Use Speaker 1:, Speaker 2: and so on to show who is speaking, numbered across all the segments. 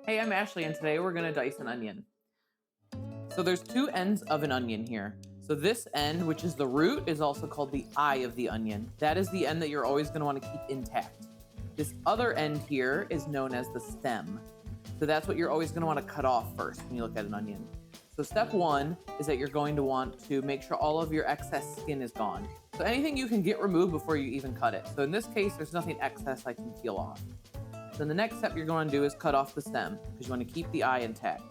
Speaker 1: Hey, I'm Ashley, and today we're gonna dice an onion. So there's two ends of an onion here. So this end, which is the root, is also called the eye of the onion. That is the end that you're always gonna wanna keep intact. This other end here is known as the stem. So that's what you're always gonna wanna cut off first when you look at an onion. So step one is that you're going to want to make sure all of your excess skin is gone. So anything you can get removed before you even cut it. So in this case, there's nothing excess I can peel off. Then the next step you're going to do is cut off the stem because you want to keep the eye intact.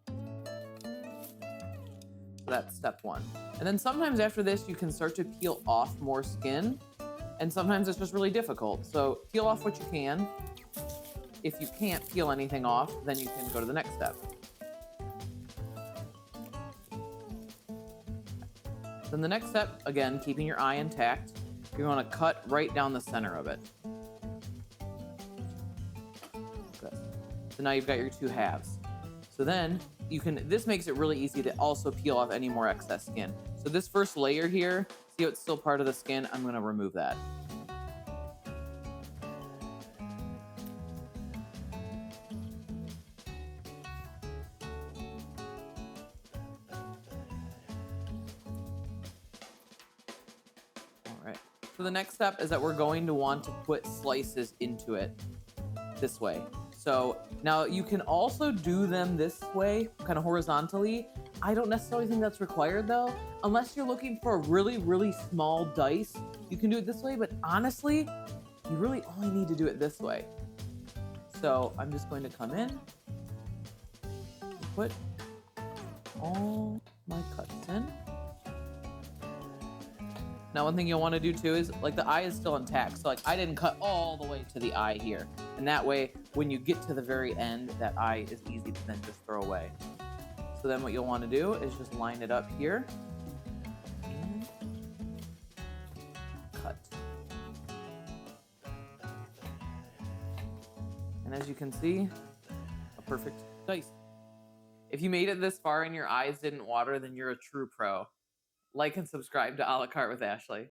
Speaker 1: So that's step one. And then sometimes after this, you can start to peel off more skin, and sometimes it's just really difficult. So peel off what you can. If you can't peel anything off, then you can go to the next step. Then the next step, again, keeping your eye intact, you're going to cut right down the center of it. So now you've got your two halves. So then this makes it really easy to also peel off any more excess skin. So this first layer here, see how it's still part of the skin? I'm gonna remove that. All right. So the next step is that we're going to want to put slices into it this way. So now you can also do them this way, kind of horizontally. I don't necessarily think that's required though. Unless you're looking for a really, really small dice, you can do it this way, but honestly, you really only need to do it this way. So I'm just going to come in, put all my cuts in. Now, one thing you'll want to do too is, like, the eye is still intact. So like I didn't cut all the way to the eye here. And that way, when you get to the very end, that eye is easy to then just throw away. So then what you'll want to do is just line it up here. And cut. And as you can see, a perfect dice. If you made it this far and your eyes didn't water, then you're a true pro. Like and subscribe to A La Carte with Ashley.